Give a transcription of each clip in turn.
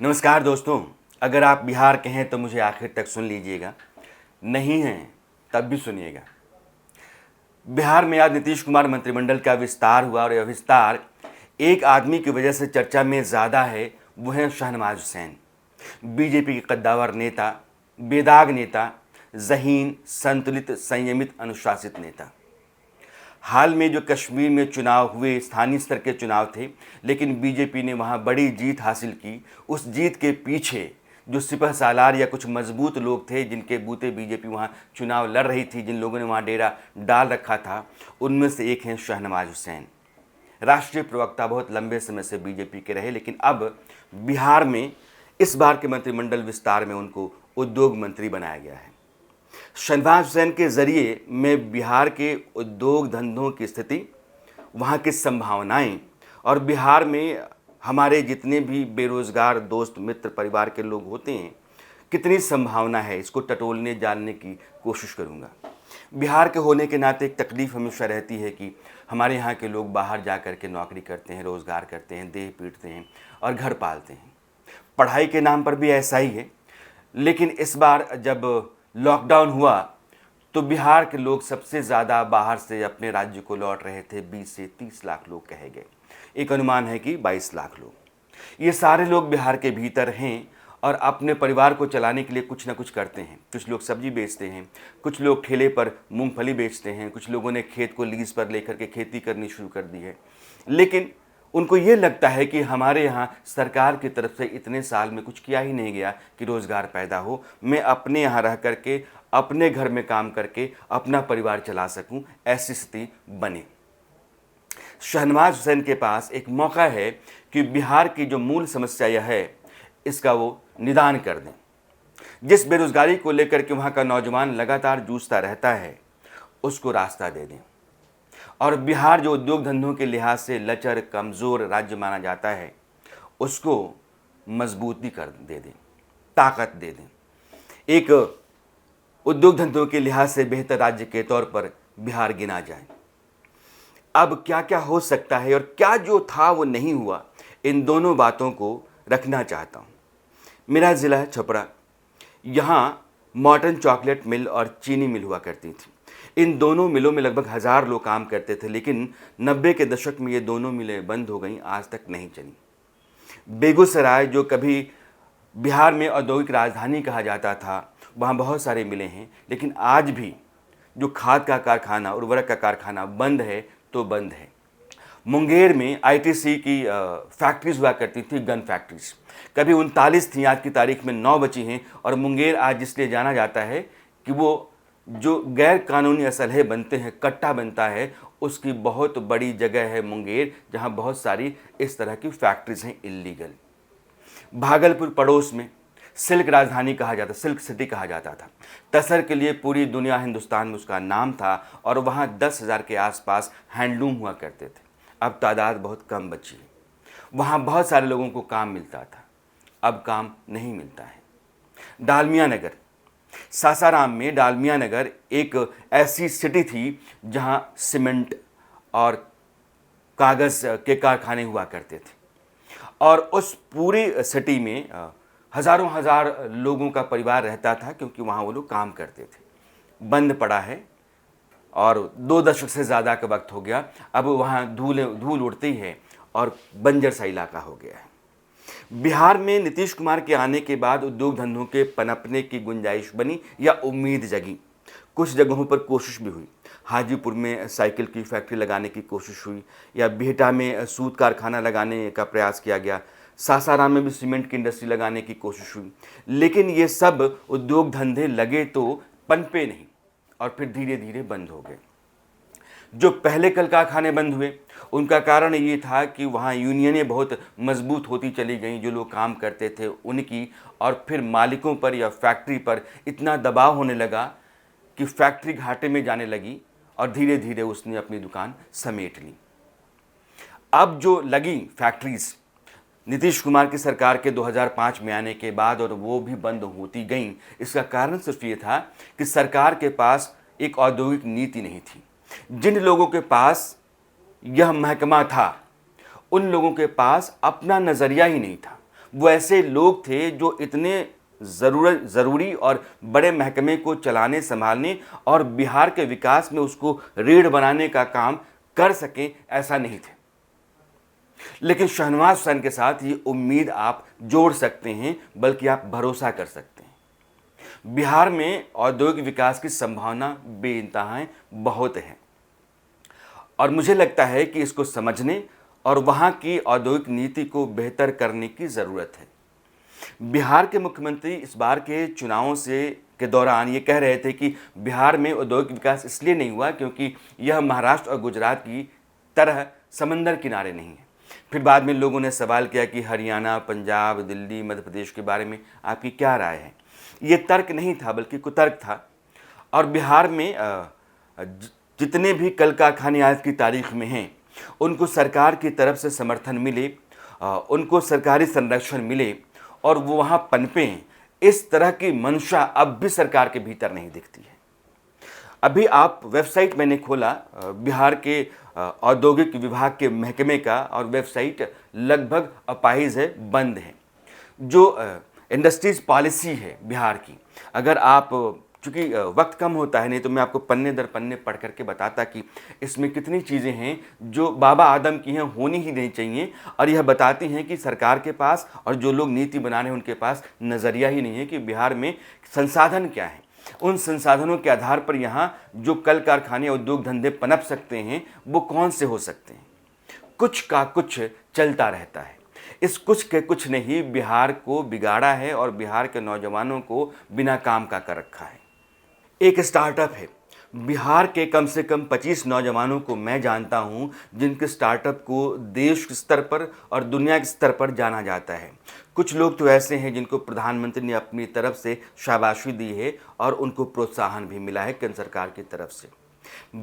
नमस्कार दोस्तों। अगर आप बिहार के हैं तो मुझे आखिर तक सुन लीजिएगा, नहीं हैं तब भी सुनिएगा। बिहार में आज नीतीश कुमार मंत्रिमंडल का विस्तार हुआ और यह विस्तार एक आदमी की वजह से चर्चा में ज़्यादा है, वो है शहनवाज हुसैन। बीजेपी के कद्दावर नेता, बेदाग नेता, ज़हीन, संतुलित, संयमित, अनुशासित नेता। हाल में जो कश्मीर में चुनाव हुए, स्थानीय स्तर के चुनाव थे, लेकिन बीजेपी ने वहाँ बड़ी जीत हासिल की। उस जीत के पीछे जो सिपह सालार या कुछ मजबूत लोग थे जिनके बूते बीजेपी वहाँ चुनाव लड़ रही थी, जिन लोगों ने वहाँ डेरा डाल रखा था, उनमें से एक हैं शहनवाज हुसैन। राष्ट्रीय प्रवक्ता बहुत लंबे समय से बीजेपी के रहे, लेकिन अब बिहार में इस बार के मंत्रिमंडल विस्तार में उनको उद्योग मंत्री बनाया गया है। शहनवाज हुसैन के ज़रिए में बिहार के उद्योग धंधों की स्थिति, वहाँ की संभावनाएं और बिहार में हमारे जितने भी बेरोज़गार दोस्त मित्र परिवार के लोग होते हैं, कितनी संभावना है, इसको टटोलने जानने की कोशिश करूँगा। बिहार के होने के नाते एक तकलीफ़ हमेशा रहती है कि हमारे यहाँ के लोग बाहर जा कर के नौकरी करते हैं, रोज़गार करते हैं, देह पीटते हैं और घर पालते हैं। पढ़ाई के नाम पर भी ऐसा ही है। लेकिन इस बार जब लॉकडाउन हुआ तो बिहार के लोग सबसे ज़्यादा बाहर से अपने राज्य को लौट रहे थे। 20 से 30 लाख लोग कहे गए, एक अनुमान है कि 22 लाख लोग। ये सारे लोग बिहार के भीतर हैं और अपने परिवार को चलाने के लिए कुछ ना कुछ करते हैं। कुछ लोग सब्जी बेचते हैं, कुछ लोग ठेले पर मूंगफली बेचते हैं, कुछ लोगों ने खेत को लीज पर लेकर के खेती करनी शुरू कर दी है। लेकिन उनको ये लगता है कि हमारे यहाँ सरकार की तरफ से इतने साल में कुछ किया ही नहीं गया कि रोज़गार पैदा हो, मैं अपने यहाँ रह करके अपने घर में काम करके अपना परिवार चला सकूं, ऐसी स्थिति बने। शहनवाज हुसैन के पास एक मौका है कि बिहार की जो मूल समस्या यह है, इसका वो निदान कर दें। जिस बेरोज़गारी को लेकर के वहाँ का नौजवान लगातार जूझता रहता है, उसको रास्ता दे दें। और बिहार जो उद्योग धंधों के लिहाज से लचर, कमज़ोर राज्य माना जाता है, उसको मजबूती कर दे दें, ताकत दे दें। एक उद्योग धंधों के लिहाज से बेहतर राज्य के तौर पर बिहार गिना जाए। अब क्या क्या हो सकता है और क्या जो था वो नहीं हुआ, इन दोनों बातों को रखना चाहता हूँ। मेरा ज़िला है छपरा। यहाँ मॉर्टन चॉकलेट मिल और चीनी मिल हुआ करती थी। इन दोनों मिलों में लगभग 1000 लोग काम करते थे, लेकिन 90 के दशक में ये दोनों मिलें बंद हो गईं, आज तक नहीं चली। बेगूसराय जो कभी बिहार में औद्योगिक राजधानी कहा जाता था, वहाँ बहुत सारे मिलें हैं, लेकिन आज भी जो खाद का कारखाना, उर्वरक का कारखाना बंद है तो बंद है। मुंगेर में आईटीसी की फैक्ट्रीज हुआ करती थी, गन फैक्ट्रीज। कभी 39 थी, आज की तारीख में 9 बची हैं। और मुंगेर आज इसलिए जाना जाता है कि वो जो गैर कानूनी असलहे बनते हैं, कट्टा बनता है, उसकी बहुत बड़ी जगह है मुंगेर, जहां बहुत सारी इस तरह की फैक्ट्रीज हैं इल्लीगल। भागलपुर पड़ोस में सिल्क राजधानी कहा जाता, सिल्क सिटी कहा जाता था। तसर के लिए पूरी दुनिया, हिंदुस्तान में उसका नाम था और वहाँ 10,000 के आसपास हैंडलूम हुआ करते थे। अब तादाद बहुत कम बची है। वहाँ बहुत सारे लोगों को काम मिलता था, अब काम नहीं मिलता है। डालमिया नगर, सासाराम में डालमिया नगर एक ऐसी सिटी थी जहां सीमेंट और कागज़ के कारखाने हुआ करते थे और उस पूरी सिटी में हज़ारों हजार लोगों का परिवार रहता था, क्योंकि वहाँ वो लोग काम करते थे। बंद पड़ा है और 2 दशक से ज़्यादा का वक्त हो गया। अब वहाँ धूल उड़ती है और बंजर सा इलाका हो गया है। बिहार में नीतीश कुमार के आने के बाद उद्योग धंधों के पनपने की गुंजाइश बनी या उम्मीद जगी। कुछ जगहों पर कोशिश भी हुई। हाजीपुर में साइकिल की फैक्ट्री लगाने की कोशिश हुई, या बिहटा में सूत कारखाना लगाने का प्रयास किया गया। सासाराम में भी सीमेंट की इंडस्ट्री लगाने की कोशिश हुई, लेकिन ये सब उद्योग धंधे लगे तो पनपे नहीं और फिर धीरे धीरे बंद हो गए। जो पहले कल कारखाने बंद हुए, उनका कारण ये था कि वहाँ यूनियनें बहुत मजबूत होती चली गईं, जो लोग काम करते थे उनकी, और फिर मालिकों पर या फैक्ट्री पर इतना दबाव होने लगा कि फैक्ट्री घाटे में जाने लगी और धीरे धीरे उसने अपनी दुकान समेट ली। अब जो लगी फैक्ट्रीज नीतीश कुमार की सरकार के 2005 में आने के बाद, और वो भी बंद होती गईं, इसका कारण सिर्फ ये था कि सरकार के पास एक औद्योगिक नीति नहीं थी। जिन लोगों के पास यह महकमा था, उन लोगों के पास अपना नज़रिया ही नहीं था। वो ऐसे लोग थे जो इतने ज़रूरी और बड़े महकमे को चलाने संभालने और बिहार के विकास में उसको रीढ़ बनाने का काम कर सकें, ऐसा नहीं थे। लेकिन शहनवाज हुसैन के साथ ये उम्मीद आप जोड़ सकते हैं, बल्कि आप भरोसा कर सकते हैं। बिहार में औद्योगिक विकास की संभावना बेइंतहा बहुत है और मुझे लगता है कि इसको समझने और वहाँ की औद्योगिक नीति को बेहतर करने की ज़रूरत है। बिहार के मुख्यमंत्री इस बार के चुनावों के दौरान ये कह रहे थे कि बिहार में औद्योगिक विकास इसलिए नहीं हुआ क्योंकि यह महाराष्ट्र और गुजरात की तरह समंदर किनारे नहीं है। फिर बाद में लोगों ने सवाल किया कि हरियाणा, पंजाब, दिल्ली, मध्य प्रदेश के बारे में आपकी क्या राय है। ये तर्क नहीं था बल्कि कुतर्क था। और बिहार में जितने भी कल कारखाने आज की तारीख में हैं, उनको सरकार की तरफ से समर्थन मिले, उनको सरकारी संरक्षण मिले और वो वहाँ पनपें, इस तरह की मंशा अब भी सरकार के भीतर नहीं दिखती है। अभी आप वेबसाइट मैंने खोला बिहार के औद्योगिक विभाग के महकमे का, और वेबसाइट लगभग अपाहिज है, बंद है। जो इंडस्ट्रीज पॉलिसी है बिहार की, अगर आप, चूँकि वक्त कम होता है, नहीं तो मैं आपको पन्ने दर पन्ने पढ़ करके बताता कि इसमें कितनी चीज़ें हैं जो बाबा आदम की हैं, होनी ही नहीं चाहिए, और यह बताती हैं कि सरकार के पास और जो लोग नीति बना रहे हैं उनके पास नज़रिया ही नहीं है कि बिहार में संसाधन क्या है। उन संसाधनों के आधार पर यहाँ जो कल कारखाने, उद्योग धंधे पनप सकते हैं वो कौन से हो सकते हैं। कुछ का कुछ चलता रहता है। इस कुछ के कुछ ने ही बिहार को बिगाड़ा है और बिहार के नौजवानों को बिना काम का कर रखा है। एक स्टार्टअप है, बिहार के कम से कम 25 नौजवानों को मैं जानता हूं जिनके स्टार्टअप को देश के स्तर पर और दुनिया के स्तर पर जाना जाता है। कुछ लोग तो ऐसे हैं जिनको प्रधानमंत्री ने अपनी तरफ से शाबाशी दी है और उनको प्रोत्साहन भी मिला है केंद्र सरकार की तरफ से।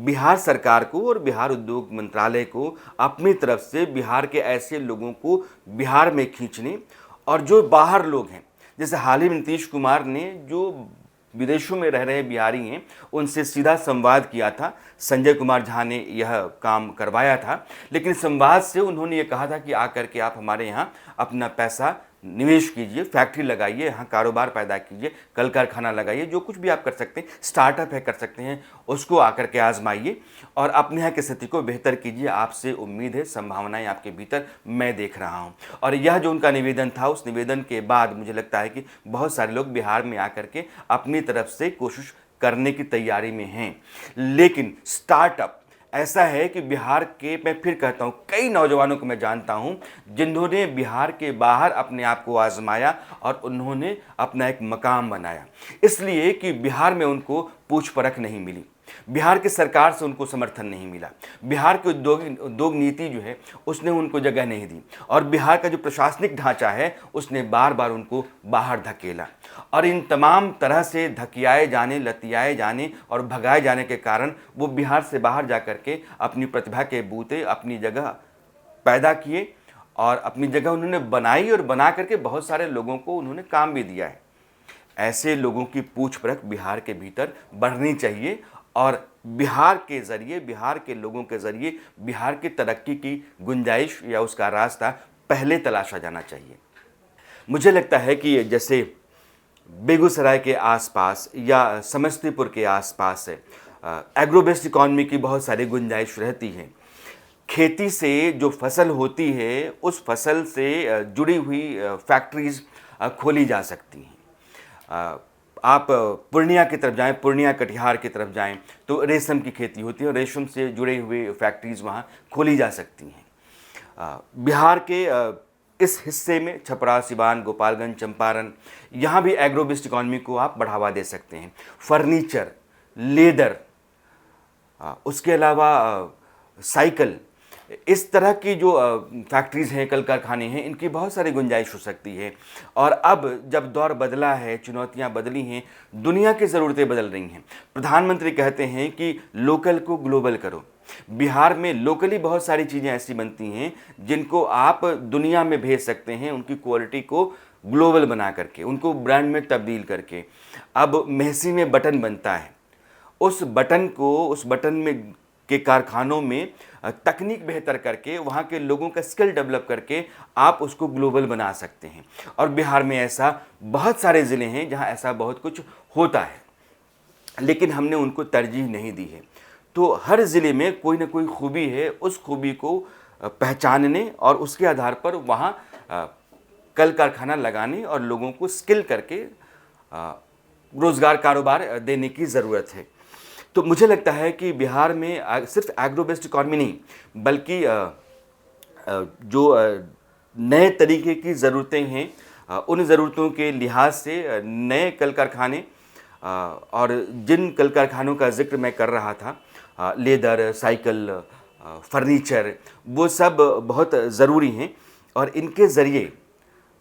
बिहार सरकार को और बिहार उद्योग मंत्रालय को अपनी तरफ से बिहार के ऐसे लोगों को बिहार में खींचने, और जो बाहर लोग हैं, जैसे हाल ही में नीतीश कुमार ने जो विदेशों में रह रहे बिहारी हैं उनसे सीधा संवाद किया था। संजय कुमार झा ने यह काम करवाया था, लेकिन संवाद से उन्होंने ये कहा था कि आकर के आप हमारे यहाँ अपना पैसा निवेश कीजिए, फैक्ट्री लगाइए, यहाँ कारोबार पैदा कीजिए, कल कारखाना लगाइए, जो कुछ भी आप कर सकते हैं, स्टार्टअप है कर सकते हैं, उसको आकर के आजमाइए और अपने यहाँ की स्थिति को बेहतर कीजिए। आपसे उम्मीद है, संभावनाएं आपके भीतर मैं देख रहा हूँ। और यह जो उनका निवेदन था, उस निवेदन के बाद मुझे लगता है कि बहुत सारे लोग बिहार में आकर के अपनी तरफ से कोशिश करने की तैयारी में हैं। लेकिन स्टार्टअप ऐसा है कि बिहार के, मैं फिर कहता हूँ, कई नौजवानों को मैं जानता हूँ जिन्होंने बिहार के बाहर अपने आप को आजमाया और उन्होंने अपना एक मकाम बनाया, इसलिए कि बिहार में उनको पूछ परख नहीं मिली, बिहार की सरकार से उनको समर्थन नहीं मिला, बिहार की उद्योग नीति जो है उसने उनको जगह नहीं दी, और बिहार का जो प्रशासनिक ढांचा है उसने बार बार उनको बाहर धकेला। और इन तमाम तरह से धकियाए जाने, लतियाए जाने और भगाए जाने के कारण वो बिहार से बाहर जा कर के अपनी प्रतिभा के बूते अपनी जगह पैदा किए और अपनी जगह उन्होंने बनाई, और बना करके बहुत सारे लोगों को उन्होंने काम भी दिया है। ऐसे लोगों की पूछ परख बिहार के भीतर बढ़नी चाहिए और बिहार के ज़रिए, बिहार के लोगों के ज़रिए बिहार की तरक्की की गुंजाइश या उसका रास्ता पहले तलाशा जाना चाहिए। मुझे लगता है कि जैसे बेगूसराय के आसपास या समस्तीपुर के आसपास एग्रो बेस्ड इकॉनमी की बहुत सारी गुंजाइश रहती है। खेती से जो फसल होती है उस फसल से जुड़ी हुई फैक्ट्रीज़ खोली जा सकती हैं। आप पूर्णिया की तरफ जाएं, पूर्णिया कटिहार की तरफ जाएं तो रेशम की खेती होती है और रेशम से जुड़े हुए फैक्ट्रीज़ वहाँ खोली जा सकती हैं। बिहार के इस हिस्से में छपरा, सिवान, गोपालगंज, चंपारण, यहाँ भी एग्रो बेस्ड इकॉनमी को आप बढ़ावा दे सकते हैं। फर्नीचर, लेदर, उसके अलावा साइकिल, इस तरह की जो फैक्ट्रीज़ हैं, कल कारखाने हैं, इनकी बहुत सारी गुंजाइश हो सकती है। और अब जब दौर बदला है, चुनौतियां बदली हैं, दुनिया की ज़रूरतें बदल रही हैं। प्रधानमंत्री कहते हैं कि लोकल को ग्लोबल करो। बिहार में लोकली बहुत सारी चीज़ें ऐसी बनती हैं जिनको आप दुनिया में भेज सकते हैं, उनकी क्वालिटी को ग्लोबल बना करके, उनको ब्रांड में तब्दील करके। अब मेहसी में बटन बनता है, उस बटन में के कारखानों में तकनीक बेहतर करके वहाँ के लोगों का स्किल डेवलप करके आप उसको ग्लोबल बना सकते हैं। और बिहार में ऐसा बहुत सारे ज़िले हैं जहाँ ऐसा बहुत कुछ होता है, लेकिन हमने उनको तरजीह नहीं दी है। तो हर ज़िले में कोई ना कोई खूबी है, उस खूबी को पहचानने और उसके आधार पर वहाँ कल कारखाना लगाने और लोगों को स्किल करके रोज़गार कारोबार देने की ज़रूरत है। तो मुझे लगता है कि बिहार में सिर्फ एग्रो बेस्ड इकॉनमी नहीं, बल्कि जो नए तरीके की ज़रूरतें हैं, उन ज़रूरतों के लिहाज से नए कल कारखाने, और जिन कल कारखानों का ज़िक्र मैं कर रहा था, लेदर, साइकिल, फर्नीचर, वो सब बहुत ज़रूरी हैं। और इनके ज़रिए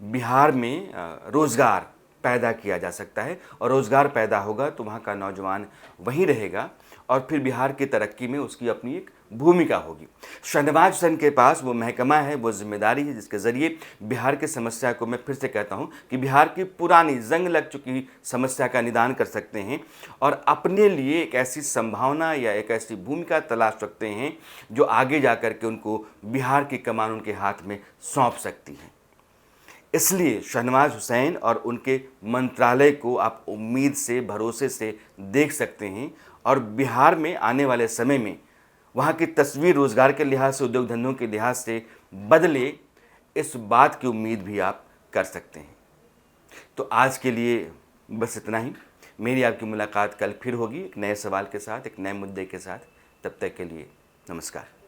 बिहार में रोज़गार पैदा किया जा सकता है, और रोज़गार पैदा होगा तो वहाँ का नौजवान वहीं रहेगा और फिर बिहार की तरक्की में उसकी अपनी एक भूमिका होगी। शहनवाज हुसैन के पास वो महकमा है, वो जिम्मेदारी है जिसके ज़रिए बिहार की समस्या को, मैं फिर से कहता हूँ कि बिहार की पुरानी जंग लग चुकी समस्या का निदान कर सकते हैं और अपने लिए एक ऐसी संभावना या एक ऐसी भूमिका तलाश सकते हैं जो आगे जा कर के उनको बिहार की कमान उनके हाथ में सौंप सकती है। इसलिए शहनवाज हुसैन और उनके मंत्रालय को आप उम्मीद से, भरोसे से देख सकते हैं, और बिहार में आने वाले समय में वहाँ की तस्वीर रोज़गार के लिहाज से, उद्योग धंधों के लिहाज से बदले, इस बात की उम्मीद भी आप कर सकते हैं। तो आज के लिए बस इतना ही। मेरी आपकी मुलाकात कल फिर होगी एक नए सवाल के साथ, एक नए मुद्दे के साथ। तब तक के लिए नमस्कार।